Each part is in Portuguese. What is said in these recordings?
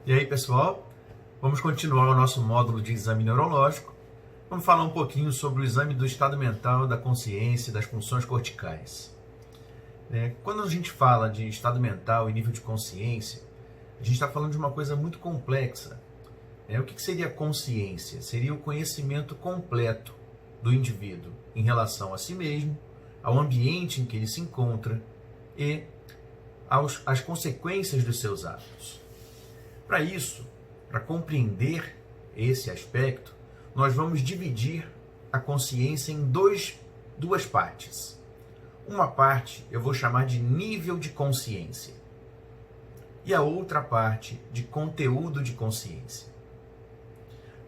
E aí, pessoal, vamos continuar o nosso módulo de exame neurológico. Vamos falar um pouquinho sobre o exame do estado mental, da consciência e das funções corticais. Quando a gente fala de estado mental e nível de consciência, a gente está falando de uma coisa muito complexa. O que seria consciência? Seria o conhecimento completo do indivíduo em relação a si mesmo, ao ambiente em que ele se encontra e às consequências dos seus atos. Para isso, para compreender esse aspecto, nós vamos dividir a consciência em duas partes. Uma parte eu vou chamar de nível de consciência e a outra parte de conteúdo de consciência.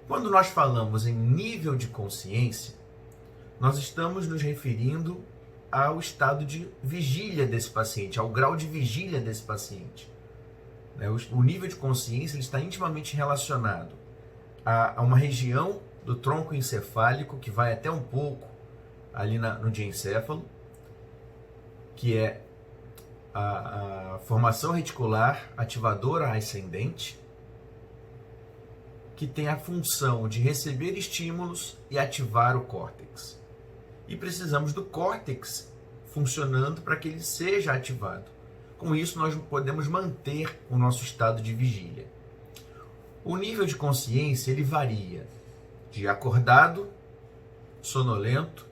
Quando nós falamos em nível de consciência, nós estamos nos referindo ao estado de vigília desse paciente, ao grau de vigília desse paciente. O nível de consciência ele está intimamente relacionado a uma região do tronco encefálico que vai até um pouco ali no diencéfalo, que é a formação reticular ativadora ascendente, que tem a função de receber estímulos e ativar o córtex. E precisamos do córtex funcionando para que ele seja ativado. Com isso, nós podemos manter o nosso estado de vigília. O nível de consciência ele varia de acordado, sonolento,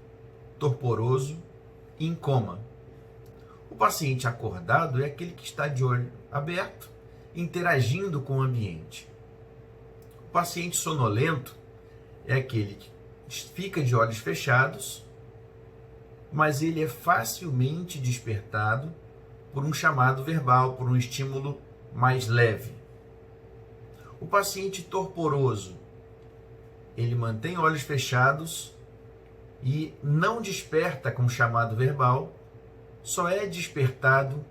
torporoso e em coma. O paciente acordado é aquele que está de olho aberto, interagindo com o ambiente. O paciente sonolento é aquele que fica de olhos fechados, mas ele é facilmente despertado por um chamado verbal, por um estímulo mais leve. O paciente torporoso, ele mantém olhos fechados e não desperta com chamado verbal, só é despertado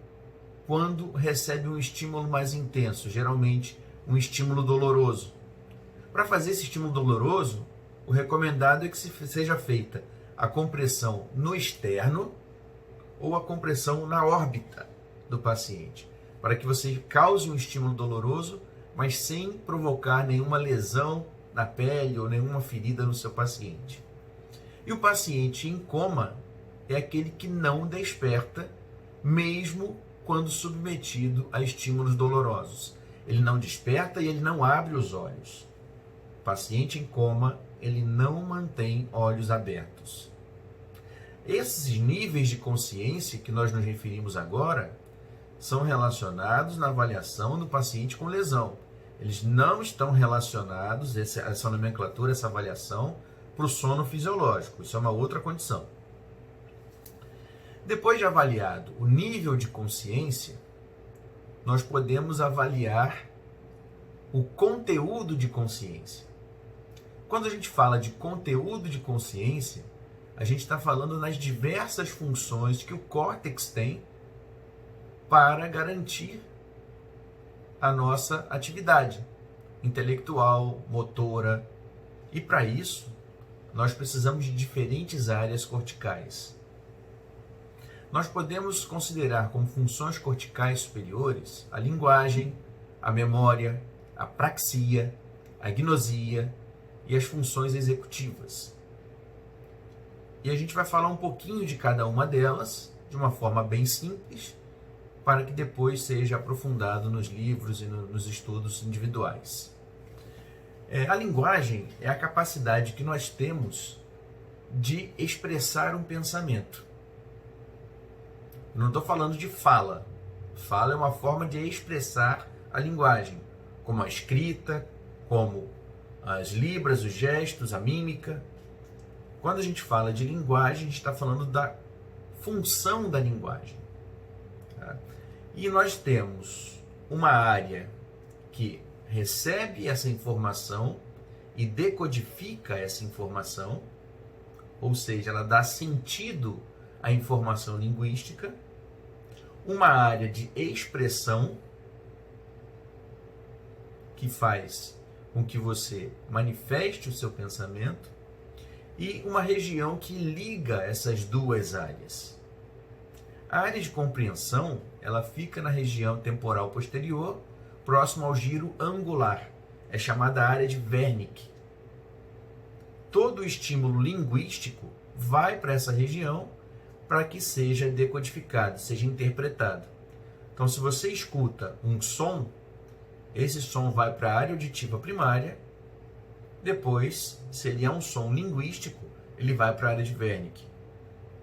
quando recebe um estímulo mais intenso, geralmente um estímulo doloroso. Para fazer esse estímulo doloroso, o recomendado é que seja feita a compressão no externo ou a compressão na órbita do paciente, para que você cause um estímulo doloroso, mas sem provocar nenhuma lesão na pele ou nenhuma ferida no seu paciente. E o paciente em coma é aquele que não desperta, mesmo quando submetido a estímulos dolorosos. Ele não desperta e ele não abre os olhos. O paciente em coma, ele não mantém olhos abertos. Esses níveis de consciência que nós nos referimos agora são relacionados na avaliação do paciente com lesão. Eles não estão relacionados, essa nomenclatura, essa avaliação, para o sono fisiológico. Isso é uma outra condição. Depois de avaliado o nível de consciência, nós podemos avaliar o conteúdo de consciência. Quando a gente fala de conteúdo de consciência, a gente está falando nas diversas funções que o córtex tem para garantir a nossa atividade intelectual, motora. E para isso, nós precisamos de diferentes áreas corticais. Nós podemos considerar como funções corticais superiores a linguagem, a memória, a praxia, a gnosia e as funções executivas. E a gente vai falar um pouquinho de cada uma delas, de uma forma bem simples, para que depois seja aprofundado nos livros e nos estudos individuais. A linguagem é a capacidade que nós temos de expressar um pensamento. Eu não estou falando de fala. Fala é uma forma de expressar a linguagem, como a escrita, como as libras, os gestos, a mímica. Quando a gente fala de linguagem, a gente está falando da função da linguagem. Tá? E nós temos uma área que recebe essa informação e decodifica essa informação, ou seja, ela dá sentido à informação linguística, uma área de expressão que faz com que você manifeste o seu pensamento e uma região que liga essas duas áreas. A área de compreensão, ela fica na região temporal posterior, próximo ao giro angular. É chamada área de Wernicke. Todo o estímulo linguístico vai para essa região para que seja decodificado, seja interpretado. Então, se você escuta um som, esse som vai para a área auditiva primária. Depois, se ele é um som linguístico, ele vai para a área de Wernicke.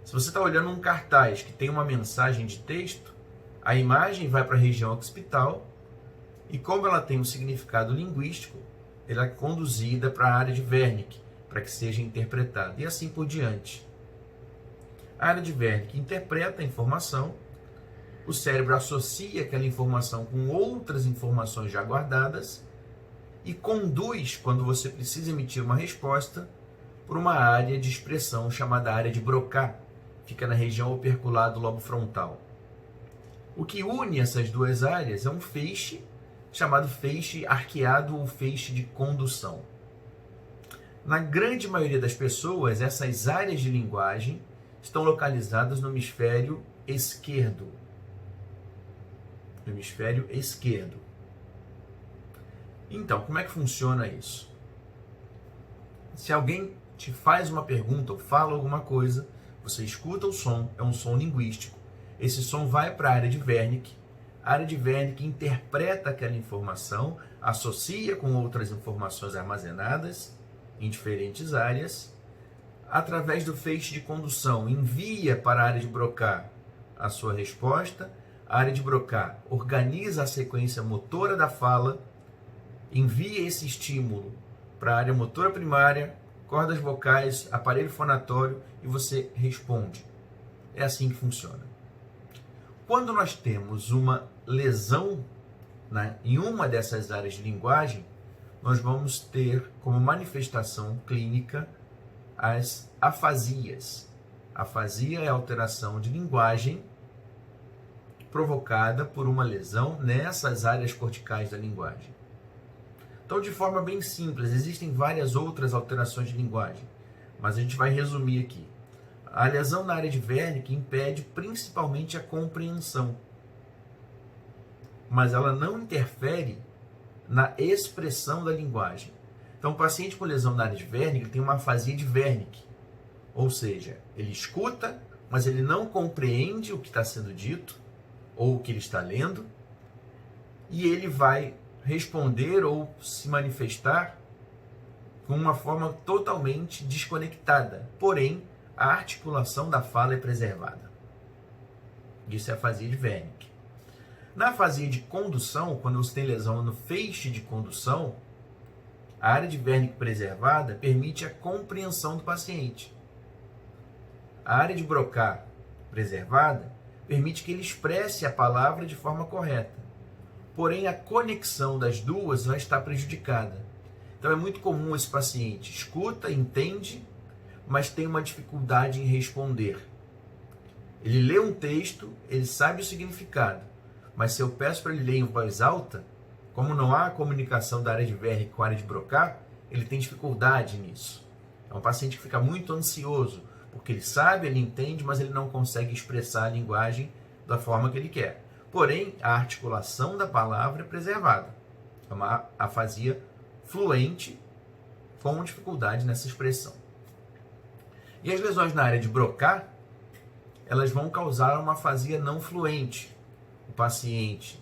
Se você está olhando um cartaz que tem uma mensagem de texto, a imagem vai para a região occipital e, como ela tem um significado linguístico, ela é conduzida para a área de Wernicke, para que seja interpretada, e assim por diante. A área de Wernicke interpreta a informação, o cérebro associa aquela informação com outras informações já guardadas e conduz, quando você precisa emitir uma resposta, por uma área de expressão chamada área de Broca, fica na região opercular do lobo frontal. O que une essas duas áreas é um feixe, chamado feixe arqueado ou feixe de condução. Na grande maioria das pessoas, essas áreas de linguagem estão localizadas no hemisfério esquerdo. No hemisfério esquerdo. Então, como é que funciona isso? Se alguém te faz uma pergunta ou fala alguma coisa, você escuta o som, é um som linguístico. Esse som vai para a área de Wernicke. A área de Wernicke interpreta aquela informação, associa com outras informações armazenadas em diferentes áreas. Através do feixe de condução, envia para a área de Broca a sua resposta. A área de Broca organiza a sequência motora da fala, envia esse estímulo para a área motora primária, cordas vocais, aparelho fonatório e você responde. É assim que funciona. Quando nós temos uma lesão, né, em uma dessas áreas de linguagem, nós vamos ter como manifestação clínica as afasias. Afasia é a alteração de linguagem provocada por uma lesão nessas áreas corticais da linguagem. Então, de forma bem simples, existem várias outras alterações de linguagem, mas a gente vai resumir aqui. A lesão na área de Wernicke impede principalmente a compreensão, mas ela não interfere na expressão da linguagem. Então, o paciente com lesão na área de Wernicke tem uma afasia de Wernicke, ou seja, ele escuta, mas ele não compreende o que está sendo dito ou o que ele está lendo, e ele vai responder ou se manifestar com uma forma totalmente desconectada. Porém, a articulação da fala é preservada. Isso é a afasia de Wernicke. Na afasia de condução, quando você tem lesão no feixe de condução, a área de Wernicke preservada permite a compreensão do paciente. A área de Broca preservada permite que ele expresse a palavra de forma correta. Porém, a conexão das duas vai estar prejudicada. Então, é muito comum esse paciente escuta, entende, mas tem uma dificuldade em responder. Ele lê um texto, ele sabe o significado, mas se eu peço para ele ler em voz alta, como não há comunicação da área de Wernicke com a área de Broca, ele tem dificuldade nisso. É um paciente que fica muito ansioso, porque ele sabe, ele entende, mas ele não consegue expressar a linguagem da forma que ele quer. Porém, a articulação da palavra é preservada. É uma afasia fluente com dificuldade nessa expressão. E as lesões na área de Broca, elas vão causar uma afasia não fluente. O paciente,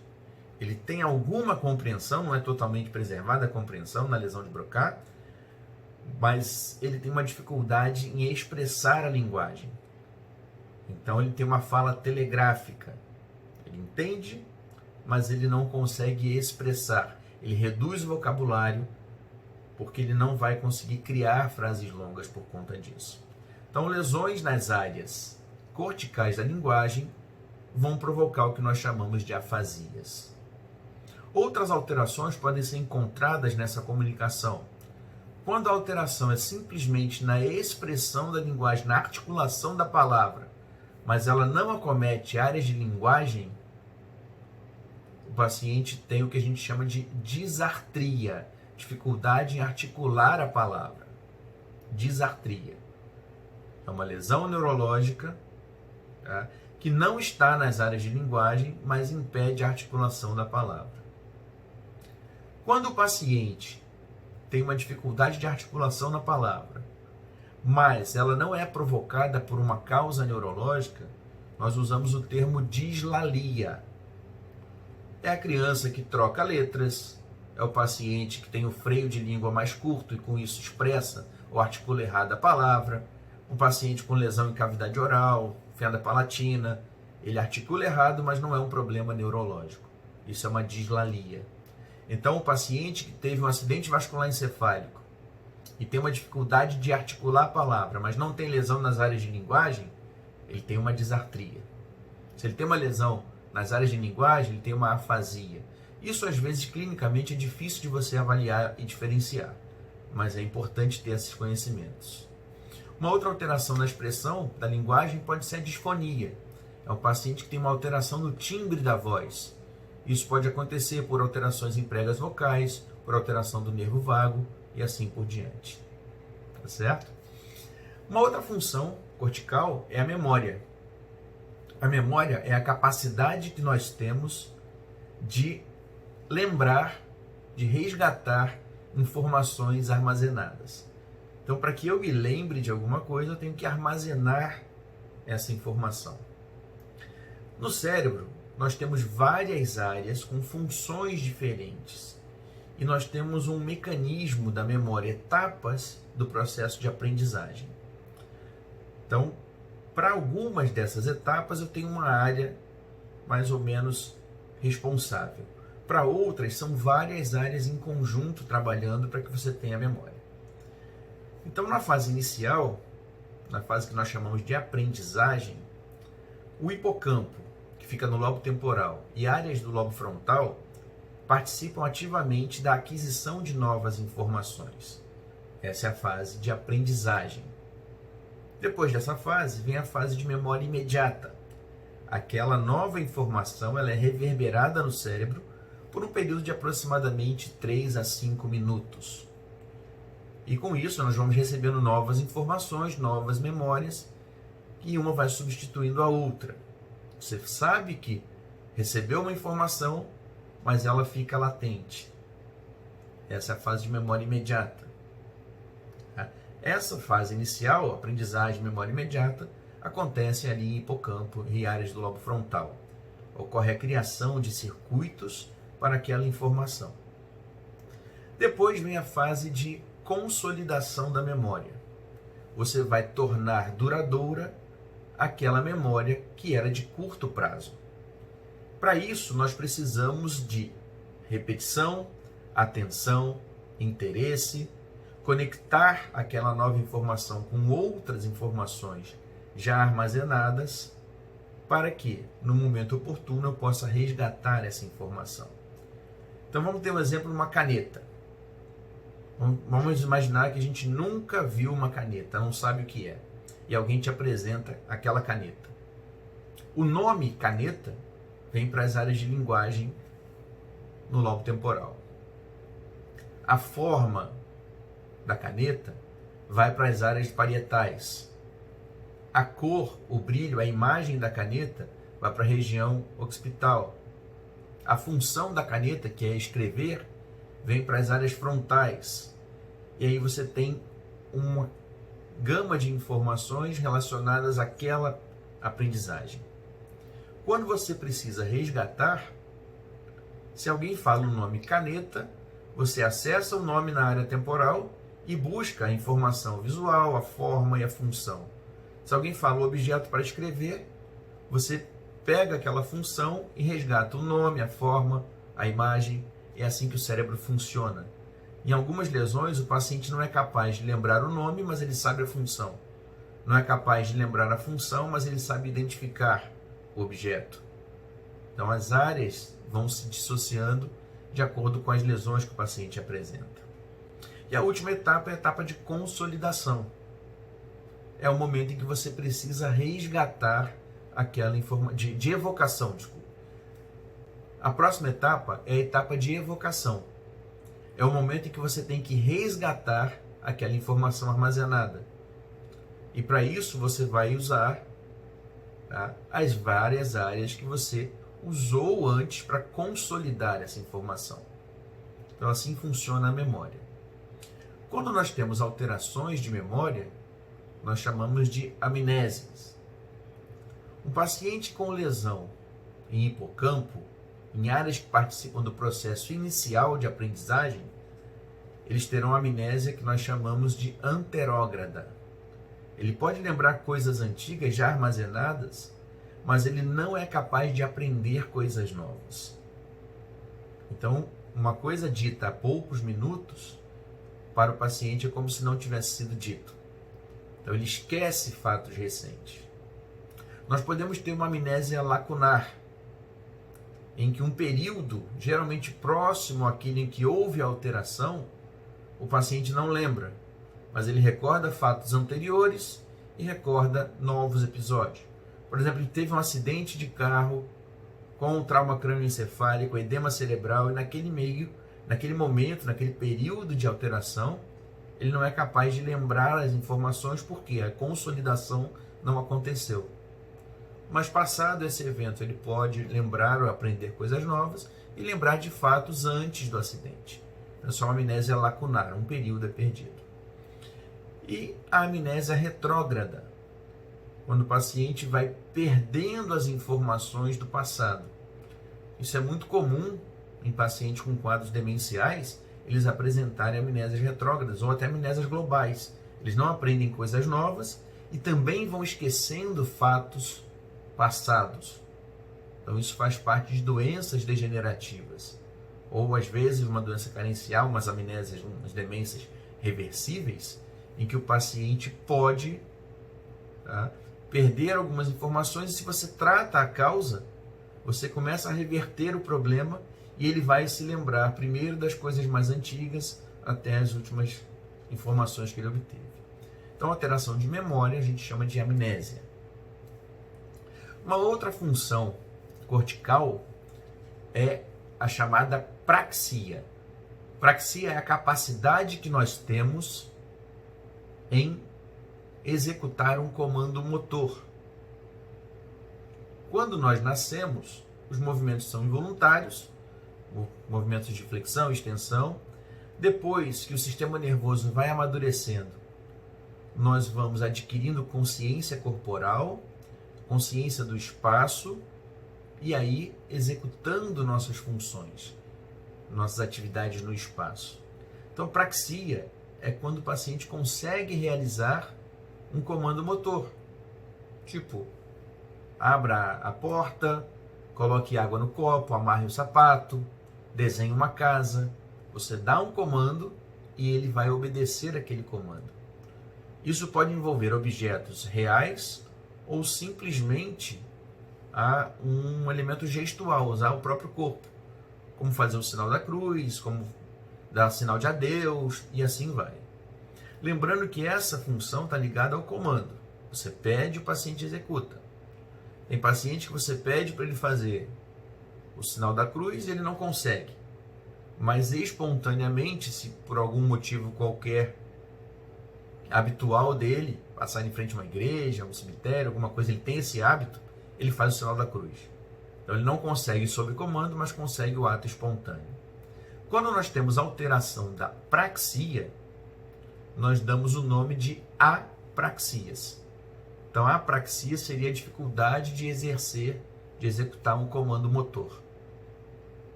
ele tem alguma compreensão, não é totalmente preservada a compreensão na lesão de Broca, mas ele tem uma dificuldade em expressar a linguagem. Então, ele tem uma fala telegráfica. Ele entende, mas ele não consegue expressar. Ele reduz o vocabulário porque ele não vai conseguir criar frases longas por conta disso. Então, lesões nas áreas corticais da linguagem vão provocar o que nós chamamos de afasias. Outras alterações podem ser encontradas nessa comunicação. Quando a alteração é simplesmente na expressão da linguagem, na articulação da palavra, mas ela não acomete áreas de linguagem, o paciente tem o que a gente chama de disartria, dificuldade em articular a palavra. Disartria. É uma lesão neurológica, tá? Que não está nas áreas de linguagem, mas impede a articulação da palavra. Quando o paciente tem uma dificuldade de articulação na palavra, mas ela não é provocada por uma causa neurológica, nós usamos o termo dislalia. É a criança que troca letras, é o paciente que tem o freio de língua mais curto e com isso expressa ou articula errado a palavra, um paciente com lesão em cavidade oral, fenda palatina, ele articula errado, mas não é um problema neurológico. Isso é uma dislalia. Então, o paciente que teve um acidente vascular encefálico e tem uma dificuldade de articular a palavra, mas não tem lesão nas áreas de linguagem, ele tem uma disartria. Se ele tem uma lesão nas áreas de linguagem, ele tem uma afasia. Isso, às vezes, clinicamente é difícil de você avaliar e diferenciar, mas é importante ter esses conhecimentos. Uma outra alteração na expressão da linguagem pode ser a disfonia. É um paciente que tem uma alteração no timbre da voz. Isso pode acontecer por alterações em pregas vocais, por alteração do nervo vago e assim por diante. Tá certo? Uma outra função cortical é a memória. A memória é a capacidade que nós temos de lembrar, de resgatar informações armazenadas. Então, para que eu me lembre de alguma coisa, eu tenho que armazenar essa informação. No cérebro, nós temos várias áreas com funções diferentes. E nós temos um mecanismo da memória, etapas do processo de aprendizagem. Então, para algumas dessas etapas, eu tenho uma área mais ou menos responsável. Para outras, são várias áreas em conjunto trabalhando para que você tenha memória. Então, na fase inicial, na fase que nós chamamos de aprendizagem, o hipocampo, que fica no lobo temporal, e áreas do lobo frontal participam ativamente da aquisição de novas informações. Essa é a fase de aprendizagem. Depois dessa fase, vem a fase de memória imediata. Aquela nova informação ela é reverberada no cérebro por um período de aproximadamente 3 a 5 minutos. E com isso, nós vamos recebendo novas informações, novas memórias, e uma vai substituindo a outra. Você sabe que recebeu uma informação, mas ela fica latente. Essa é a fase de memória imediata. Essa fase inicial, aprendizagem, memória imediata, acontece ali em hipocampo e áreas do lobo frontal. Ocorre a criação de circuitos para aquela informação. Depois vem a fase de consolidação da memória. Você vai tornar duradoura aquela memória que era de curto prazo. Para isso, nós precisamos de repetição, atenção, interesse, conectar aquela nova informação com outras informações já armazenadas, para que, no momento oportuno, eu possa resgatar essa informação. Então, vamos ter um exemplo de uma caneta. Vamos imaginar que a gente nunca viu uma caneta, não sabe o que é, e alguém te apresenta aquela caneta. O nome caneta vem para as áreas de linguagem no lobo temporal. A forma da caneta vai para as áreas parietais. A cor, o brilho, a imagem da caneta vai para a região occipital. A função da caneta, que é escrever, vem para as áreas frontais. E aí você tem uma gama de informações relacionadas àquela aprendizagem. Quando você precisa resgatar, se alguém fala o nome caneta, você acessa o nome na área temporal e busca a informação visual, a forma e a função. Se alguém fala o objeto para escrever, você pega aquela função e resgata o nome, a forma, a imagem. É assim que o cérebro funciona. Em algumas lesões, o paciente não é capaz de lembrar o nome, mas ele sabe a função. Não é capaz de lembrar a função, mas ele sabe identificar o objeto. Então, as áreas vão se dissociando de acordo com as lesões que o paciente apresenta. E a última etapa é a etapa de consolidação. É o momento em que você precisa resgatar aquela informação, de evocação, desculpa. A próxima etapa é a etapa de evocação. É o momento em que você tem que resgatar aquela informação armazenada. E para isso você vai usar, tá, as várias áreas que você usou antes para consolidar essa informação. Então assim funciona a memória. Quando nós temos alterações de memória, nós chamamos de amnésias. Um paciente com lesão em hipocampo, em áreas que participam do processo inicial de aprendizagem, eles terão amnésia que nós chamamos de anterógrada. Ele pode lembrar coisas antigas já armazenadas, mas ele não é capaz de aprender coisas novas. Então, uma coisa dita há poucos minutos, para o paciente é como se não tivesse sido dito. Então, ele esquece fatos recentes. Nós podemos ter uma amnésia lacunar, em que um período, geralmente próximo àquele em que houve a alteração, o paciente não lembra, mas ele recorda fatos anteriores e recorda novos episódios. Por exemplo, ele teve um acidente de carro com um trauma crânioencefálico, edema cerebral, e naquele momento, naquele período de alteração, ele não é capaz de lembrar as informações porque a consolidação não aconteceu. Mas passado esse evento, ele pode lembrar ou aprender coisas novas e lembrar de fatos antes do acidente. É só uma amnésia lacunar, um período é perdido. E a amnésia retrógrada, quando o paciente vai perdendo as informações do passado. Isso é muito comum em pacientes com quadros demenciais, eles apresentarem amnésias retrógradas ou até amnésias globais. Eles não aprendem coisas novas e também vão esquecendo fatos passados. Então isso faz parte de doenças degenerativas. Ou às vezes uma doença carencial, umas amnésias, umas demências reversíveis, em que o paciente pode, tá, perder algumas informações, e se você trata a causa, você começa a reverter o problema e ele vai se lembrar primeiro das coisas mais antigas até as últimas informações que ele obteve. Então, alteração de memória a gente chama de amnésia. Uma outra função cortical é a chamada praxia. Praxia é a capacidade que nós temos em executar um comando motor. Quando nós nascemos, os movimentos são involuntários, movimentos de flexão, extensão. Depois que o sistema nervoso vai amadurecendo, nós vamos adquirindo consciência corporal, consciência do espaço, e aí executando nossas funções, nossas atividades no espaço. Então, praxia é quando o paciente consegue realizar um comando motor. Tipo, abra a porta, coloque água no copo, amarre o sapato, desenhe uma casa. Você dá um comando e ele vai obedecer aquele comando. Isso pode envolver objetos reais ou simplesmente um elemento gestual, usar o próprio corpo, como fazer o sinal da cruz, como dar sinal de adeus e assim vai. Lembrando que essa função está ligada ao comando. Você pede, o paciente executa. Tem paciente que você pede para ele fazer o sinal da cruz e ele não consegue. Mas espontaneamente, se por algum motivo qualquer habitual dele, passar em frente a uma igreja, um cemitério, alguma coisa, ele tem esse hábito, ele faz o sinal da cruz. Então ele não consegue sob comando, mas consegue o ato espontâneo. Quando nós temos alteração da praxia, nós damos o nome de apraxias. Então a apraxia seria a dificuldade de executar um comando motor.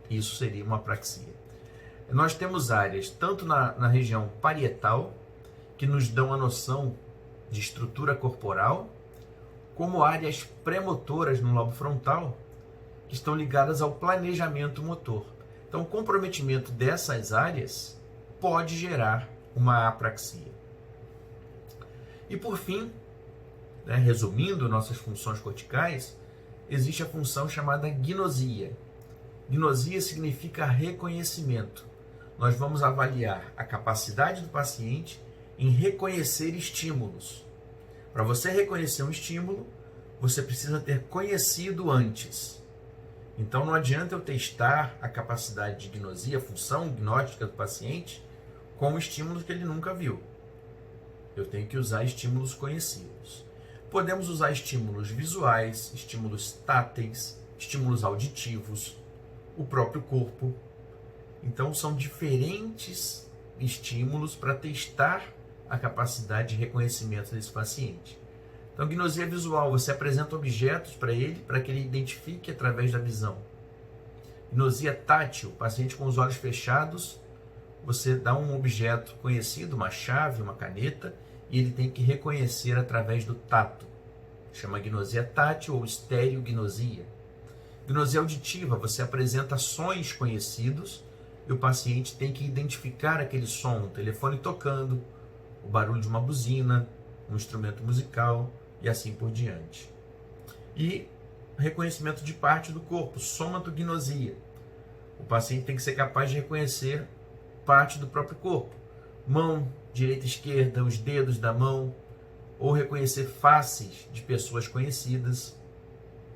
Isso seria uma apraxia. Nós temos áreas tanto na região parietal, que nos dão a noção de estrutura corporal, como áreas premotoras no lobo frontal, que estão ligadas ao planejamento motor. Então, o comprometimento dessas áreas pode gerar uma apraxia. E por fim, resumindo nossas funções corticais, existe a função chamada gnosia. Gnosia significa reconhecimento. Nós vamos avaliar a capacidade do paciente em reconhecer estímulos. Para você reconhecer um estímulo, você precisa ter conhecido antes. Então não adianta eu testar a capacidade de gnosia, a função gnóstica do paciente, com estímulos que ele nunca viu. Eu tenho que usar estímulos conhecidos. Podemos usar estímulos visuais, estímulos táteis, estímulos auditivos, o próprio corpo. Então, são diferentes estímulos para testar a capacidade de reconhecimento desse paciente. Então, gnosia visual, você apresenta objetos para ele, para que ele identifique através da visão. Gnosia tátil, paciente com os olhos fechados, você dá um objeto conhecido, uma chave, uma caneta, e ele tem que reconhecer através do tato. Chama gnosia tátil ou estereognosia. Gnosia auditiva, você apresenta sons conhecidos e o paciente tem que identificar aquele som, o telefone tocando, o barulho de uma buzina, um instrumento musical e assim por diante. E reconhecimento de parte do corpo, somatognosia. O paciente tem que ser capaz de reconhecer parte do próprio corpo, mão, direita, esquerda, os dedos da mão, ou reconhecer faces de pessoas conhecidas,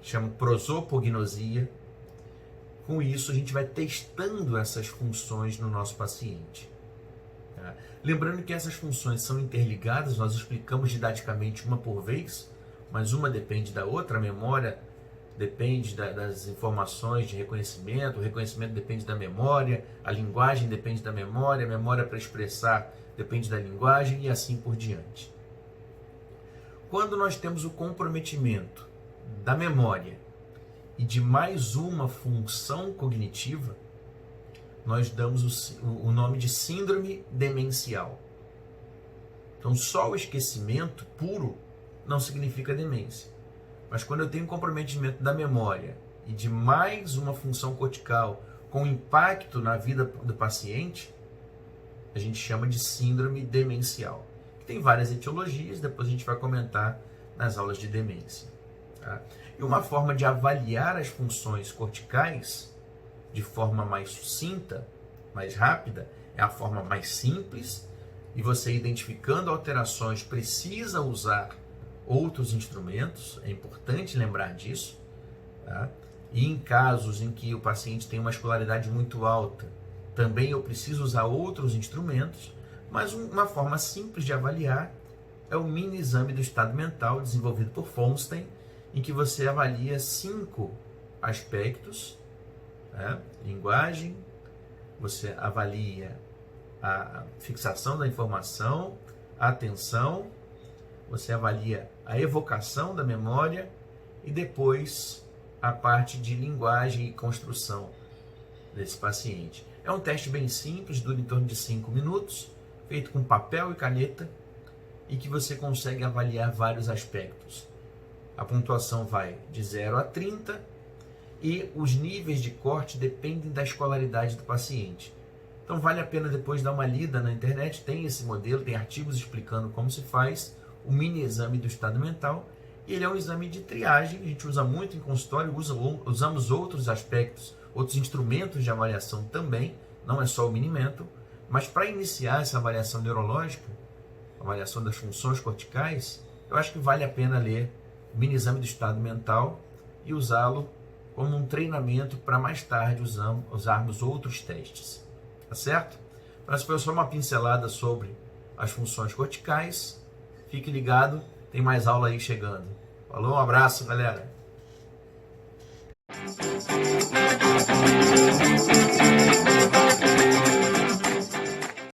chama prosopognosia. Com isso, a gente vai testando essas funções no nosso paciente. Tá? Lembrando que essas funções são interligadas, nós explicamos didaticamente uma por vez, mas uma depende da outra, a memória depende das informações de reconhecimento, o reconhecimento depende da memória, a linguagem depende da memória, a memória para expressar depende da linguagem e assim por diante. Quando nós temos o comprometimento da memória e de mais uma função cognitiva, nós damos o nome de síndrome demencial. Então, só o esquecimento puro não significa demência. Mas quando eu tenho um comprometimento da memória e de mais uma função cortical com impacto na vida do paciente, a gente chama de síndrome demencial. Tem várias etiologias, depois a gente vai comentar nas aulas de demência. Tá? E uma forma de avaliar as funções corticais de forma mais sucinta, mais rápida, é a forma mais simples, e você identificando alterações precisa usar outros instrumentos, é importante lembrar disso, tá? E em casos em que o paciente tem uma escolaridade muito alta, também eu preciso usar outros instrumentos, mas uma forma simples de avaliar é o mini exame do estado mental desenvolvido por Feinstein, em que você avalia 5 aspectos, né? Linguagem, você avalia a fixação da informação, a atenção, você avalia a evocação da memória e depois a parte de linguagem e construção desse paciente. É um teste bem simples, dura em torno de 5 minutos, feito com papel e caneta e que você consegue avaliar vários aspectos. A pontuação vai de 0 a 30 e os níveis de corte dependem da escolaridade do paciente. Então vale a pena depois dar uma lida na internet, tem esse modelo, tem artigos explicando como se faz o mini exame do estado mental. Ele é um exame de triagem, a gente usa muito em consultório, usamos outros aspectos, outros instrumentos de avaliação também, não é só o minimento, mas para iniciar essa avaliação neurológica, avaliação das funções corticais, eu acho que vale a pena ler o mini exame do estado mental e usá-lo como um treinamento para mais tarde usarmos outros testes, tá certo? Mas foi só uma pincelada sobre as funções corticais, fique ligado, tem mais aula aí chegando. Falou, um abraço, galera!